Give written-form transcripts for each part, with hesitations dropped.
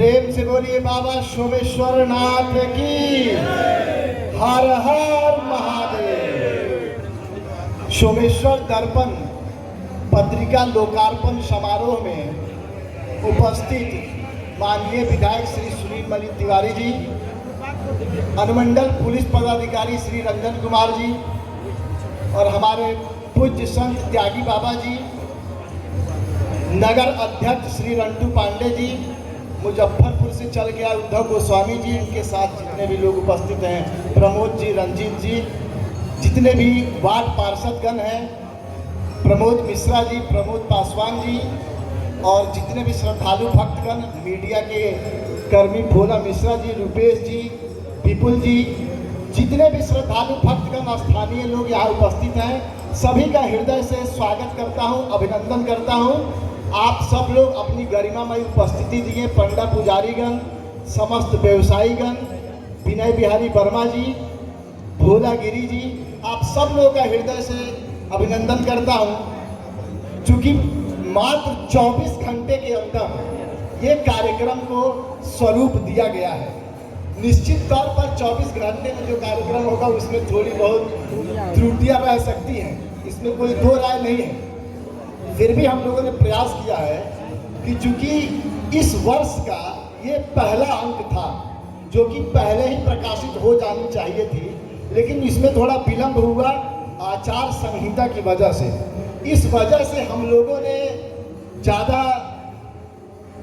प्रेम से बोलिए बाबा सोमेश्वर नाथ की। हर हर महादेव। सोमेश्वर दर्पण पत्रिका लोकार्पण समारोह में उपस्थित माननीय विधायक श्री सुनील मलिक तिवारी जी, अनुमंडल पुलिस पदाधिकारी श्री रंजन कुमार जी और हमारे पूज्य संत त्यागी बाबा जी, नगर अध्यक्ष श्री रंटू पांडे जी, मुजफ्फरपुर से चल गया उद्धव गोस्वामी जी, इनके साथ जितने भी लोग उपस्थित हैं, प्रमोद जी, रंजीत जी, जितने भी वार्ड पार्षदगण हैं, प्रमोद मिश्रा जी, प्रमोद पासवान जी और जितने भी श्रद्धालु भक्तगण, मीडिया के कर्मी भोला मिश्रा जी, रुपेश जी, विपुल जी, जितने भी श्रद्धालु भक्तगण, स्थानीय लोग यहाँ उपस्थित हैं, सभी का हृदय से स्वागत करता हूँ, अभिनंदन करता हूँ। आप सब लोग अपनी गरिमामय उपस्थिति दिए। पंडा पुजारीगण, समस्त व्यवसायीगण, विनय बिहारी वर्मा जी, भोला गिरी जी, आप सब लोगों का हृदय से अभिनंदन करता हूँ। चूँकि मात्र 24 घंटे के अंदर ये कार्यक्रम को स्वरूप दिया गया है। निश्चित तौर पर 24 घंटे में जो कार्यक्रम होगा उसमें थोड़ी बहुत त्रुटियां रह सकती हैं, इसमें कोई दो राय नहीं है। फिर भी हम लोगों ने प्रयास किया है कि चूंकि इस वर्ष का ये पहला अंक था जो कि पहले ही प्रकाशित हो जानी चाहिए थी, लेकिन इसमें थोड़ा विलंब हुआ आचार संहिता की वजह से। इस वजह से हम लोगों ने ज़्यादा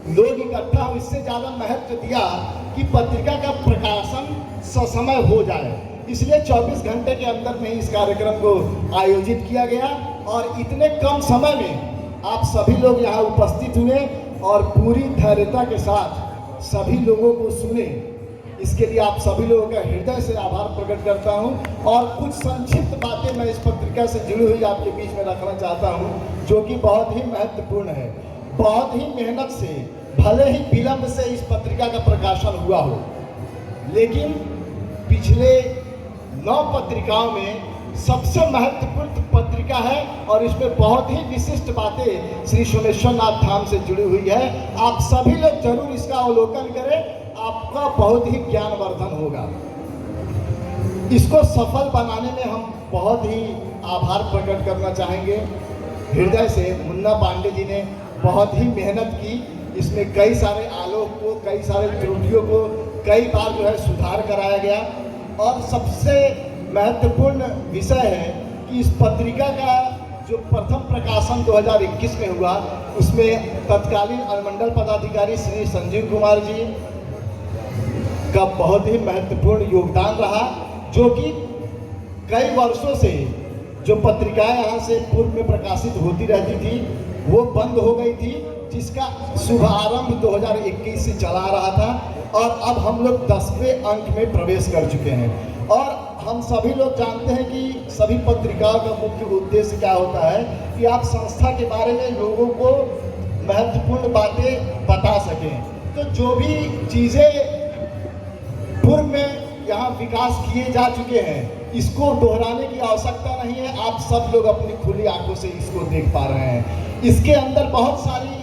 लोग इकट्ठा हो, इससे ज़्यादा महत्व दिया कि पत्रिका का प्रकाशन ससमय हो जाए, इसलिए 24 घंटे के अंदर में इस कार्यक्रम को आयोजित किया गया और इतने कम समय में आप सभी लोग यहाँ उपस्थित हुए और पूरी धैर्यता के साथ सभी लोगों को सुने। इसके लिए आप सभी लोगों का हृदय से आभार प्रकट करता हूँ और कुछ संक्षिप्त बातें मैं इस पत्रिका से जुड़ी हुई आपके बीच में रखना चाहता हूँ, जो कि बहुत ही महत्वपूर्ण है। बहुत ही मेहनत से, भले ही विलंब से इस पत्रिका का प्रकाशन हुआ हो, लेकिन पिछले 9 पत्रिकाओं में सबसे महत्वपूर्ण पत्रिका है और इसमें बहुत ही विशिष्ट बातें श्री सोमेश्वर नाथ धाम से जुड़ी हुई है। आप सभी लोग जरूर इसका अवलोकन करें, आपका बहुत ही ज्ञानवर्धन होगा। इसको सफल बनाने में हम बहुत ही आभार प्रकट करना चाहेंगे हृदय से। मुन्ना पांडे जी ने बहुत ही मेहनत की, इसमें कई सारे आलोक को, कई सारे त्रुटियों को कई बार जो है सुधार कराया गया। और सबसे महत्वपूर्ण विषय है कि इस पत्रिका का जो प्रथम प्रकाशन 2021 में हुआ, उसमें तत्कालीन अनुमंडल पदाधिकारी श्री संजीव कुमार जी का बहुत ही महत्वपूर्ण योगदान रहा, जो कि कई वर्षों से जो पत्रिकाएं यहाँ से पूर्व में प्रकाशित होती रहती थी वो बंद हो गई थी, जिसका शुभारंभ 2021 से चला रहा था और अब हम लोग 10वें अंक में प्रवेश कर चुके हैं। और हम सभी लोग जानते हैं कि सभी पत्रिकाओं का मुख्य उद्देश्य क्या होता है कि आप संस्था के बारे में लोगों को महत्वपूर्ण बातें बता सकें। तो जो भी चीज़ें पूर्व में यहाँ विकास किए जा चुके हैं, इसको दोहराने की आवश्यकता नहीं है। आप सब लोग अपनी खुली आंखों से इसको देख पा रहे हैं। इसके अंदर बहुत सारी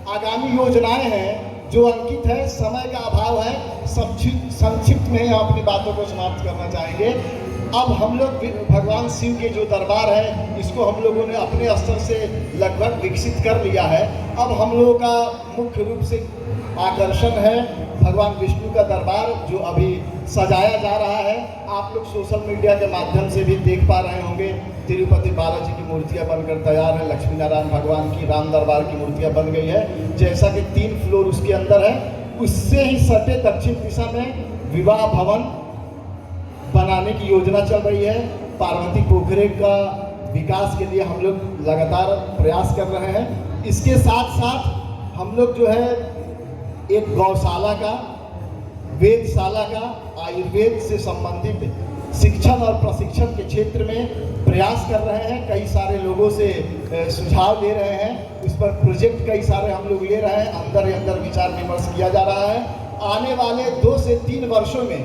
आगामी योजनाएं हैं जो अंकित है, समय का अभाव है, संक्षिप्त में हम अपनी बातों को समाप्त करना चाहेंगे। अब हम लोग भगवान शिव के जो दरबार है, इसको हम लोगों ने अपने स्तर से लगभग विकसित कर लिया है। अब हम लोगों का मुख्य रूप से आकर्षण है भगवान विष्णु का दरबार, जो अभी सजाया जा रहा है। आप लोग सोशल मीडिया के माध्यम से भी देख पा रहे होंगे, तिरुपति बालाजी की मूर्तियां बनकर तैयार है, लक्ष्मी नारायण भगवान की, राम दरबार की मूर्तियां बन गई है। जैसा कि 3 फ्लोर उसके अंदर है, उससे ही सटे दक्षिण दिशा में विवाह भवन बनाने की योजना चल रही है। पार्वती पोखरे का विकास के लिए हम लोग लगातार प्रयास कर रहे हैं। इसके साथ साथ हम लोग जो है एक गौशाला का, वेदशाला का, आयुर्वेद से संबंधित शिक्षण और प्रशिक्षण के क्षेत्र में प्रयास कर रहे हैं। कई सारे लोगों से सुझाव ले रहे हैं, उस पर प्रोजेक्ट कई सारे हम लोग ले रहे हैं, अंदर विचार विमर्श किया जा रहा है। आने वाले 2 से 3 वर्षों में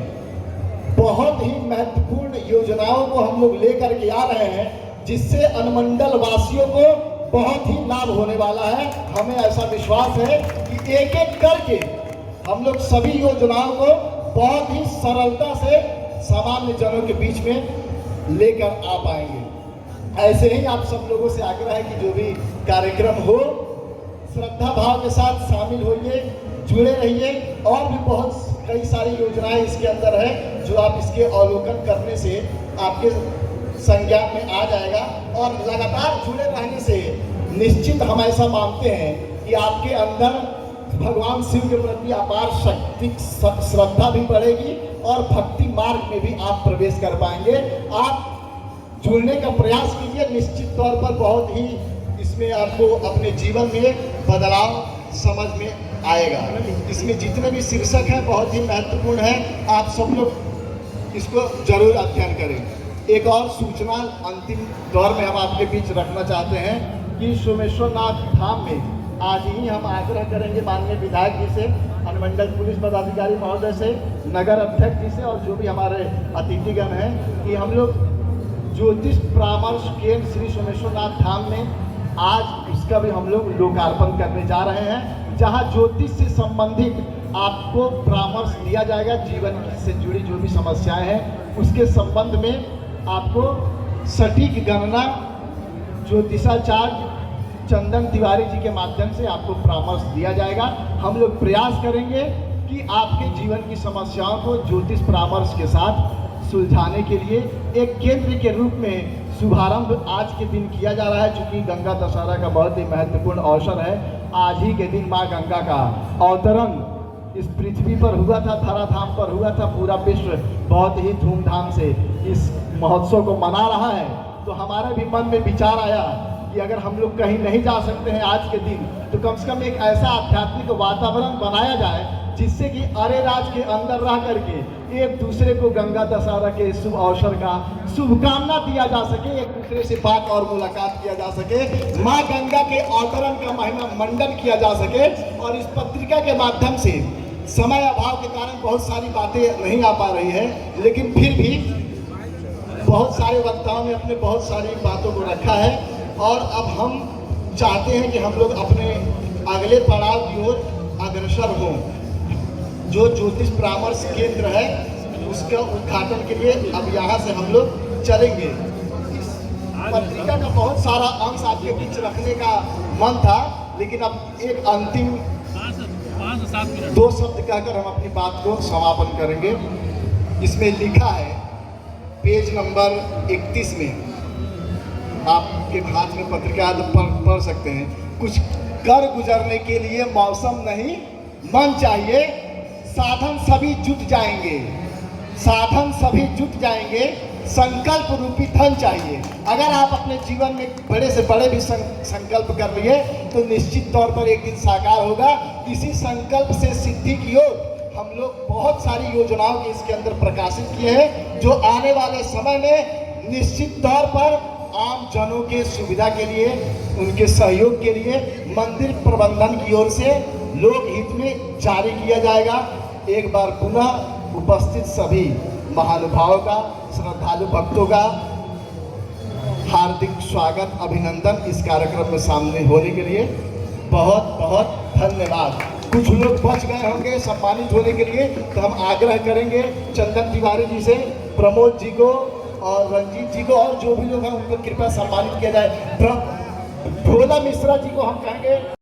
बहुत ही महत्वपूर्ण योजनाओं को हम लोग लेकर के आ रहे हैं, जिससे अनुमंडल वासियों को बहुत ही लाभ होने वाला है। हमें ऐसा विश्वास है कि एक एक करके हम लोग सभी योजनाओं को बहुत ही सरलता से सामान्य जनों के बीच में लेकर आ पाएंगे। ऐसे ही आप सब लोगों से आग्रह है कि जो भी कार्यक्रम हो श्रद्धा भाव के साथ शामिल होइए, जुड़े रहिए। और भी बहुत कई सारी योजनाएं इसके अंदर है जो आप इसके अवलोकन करने से आपके संज्ञान में आ जाएगा। और लगातार जुड़े रहने से निश्चित हम ऐसा मानते हैं कि आपके अंदर भगवान शिव के प्रति अपार शक्ति श्रद्धा भी बढ़ेगी और भक्ति मार्ग में भी आप प्रवेश कर पाएंगे। आप जुड़ने का प्रयास कीजिए, निश्चित तौर पर बहुत ही इसमें आपको अपने जीवन में बदलाव समझ में आएगा। इसमें जितने भी शीर्षक हैं बहुत ही महत्वपूर्ण है, आप सब लोग इसको जरूर अध्ययन करें। एक और सूचना अंतिम दौर में हम आपके बीच रखना चाहते हैं कि सोमेश्वरनाथ धाम में आज ही हम आग्रह करेंगे माननीय विधायक जी से, अनुमंडल पुलिस पदाधिकारी महोदय से, नगर अध्यक्ष जी से और जो भी हमारे अतिथिगण हैं कि हम लोग ज्योतिष परामर्श केंद्र श्री सोमेश्वरनाथ धाम में आज उसका भी हम लोग लोकार्पण करने जा रहे हैं, जहां ज्योतिष से संबंधित आपको परामर्श दिया जाएगा। जीवन से जुड़ी जो भी समस्याएं हैं उसके संबंध में आपको सटीक गणना ज्योतिषाचार्य चंदन तिवारी जी के माध्यम से आपको परामर्श दिया जाएगा। हम लोग प्रयास करेंगे कि आपके जीवन की समस्याओं को ज्योतिष परामर्श के साथ सुलझाने के लिए एक केंद्र के रूप में शुभारंभ आज के दिन किया जा रहा है। चूँकि गंगा दशहरा का बहुत ही महत्वपूर्ण अवसर है, आज ही के दिन माँ गंगा का अवतरण इस पृथ्वी पर हुआ था, धराधाम पर हुआ था। पूरा विश्व बहुत ही धूमधाम से इस महोत्सव को मना रहा है। तो हमारे भी मन में विचार आया कि अगर हम लोग कहीं नहीं जा सकते हैं आज के दिन, तो कम से कम एक ऐसा आध्यात्मिक वातावरण बनाया जाए जिससे कि अरे राज के अंदर रह करके एक दूसरे को गंगा दशहरा के शुभ अवसर का शुभकामना दिया जा सके, एक दूसरे से बात और मुलाकात किया जा सके, माँ गंगा के अवतरण का महिमा मंडन किया जा सके। और इस पत्रिका के माध्यम से समय अभाव के कारण बहुत सारी बातें नहीं आ पा रही है, लेकिन फिर भी बहुत सारे वक्ताओं ने अपने बहुत सारी बातों को रखा है। और अब हम चाहते हैं कि हम लोग अपने अगले पड़ाव की ओर अग्रसर हों। जो ज्योतिष परामर्श केंद्र है उसका उद्घाटन के लिए अब यहाँ से हम लोग चलेंगे। इस पत्रिका का बहुत सारा अंश आपके बीच रखने का मन था, लेकिन अब एक अंतिम 2 शब्द कहकर हम अपनी बात को समापन करेंगे। इसमें लिखा है पेज नंबर 31 में, आपके हाथ में पत्रिका पढ़ सकते हैं। कुछ कर गुजरने के लिए मौसम नहीं मन चाहिए, साधन सभी जुट जाएंगे, साधन सभी जुट जाएंगे, संकल्प रूपी धन चाहिए। अगर आप अपने जीवन में बड़े से बड़े भी संकल्प कर लिए तो निश्चित तौर पर एक दिन साकार होगा। इसी संकल्प से सिद्धि की ओर हम लोग बहुत सारी योजनाओं के इसके अंदर प्रकाशित किए हैं, जो आने वाले समय में निश्चित तौर पर आम जनों के सुविधा के लिए, उनके सहयोग के लिए मंदिर प्रबंधन की ओर से लोक हित में जारी किया जाएगा। एक बार पुनः उपस्थित सभी महानुभावों का, श्रद्धालु भक्तों का हार्दिक स्वागत, अभिनंदन इस कार्यक्रम में सामने होने के लिए बहुत बहुत धन्यवाद। कुछ लोग बच गए होंगे सम्मानित होने के लिए, तो हम आग्रह करेंगे चंदन तिवारी जी से, प्रमोद जी को और रंजीत जी को और जो भी लोग हैं उनको कृपया सम्मानित किया जाए। भोला मिश्रा जी को हम कहेंगे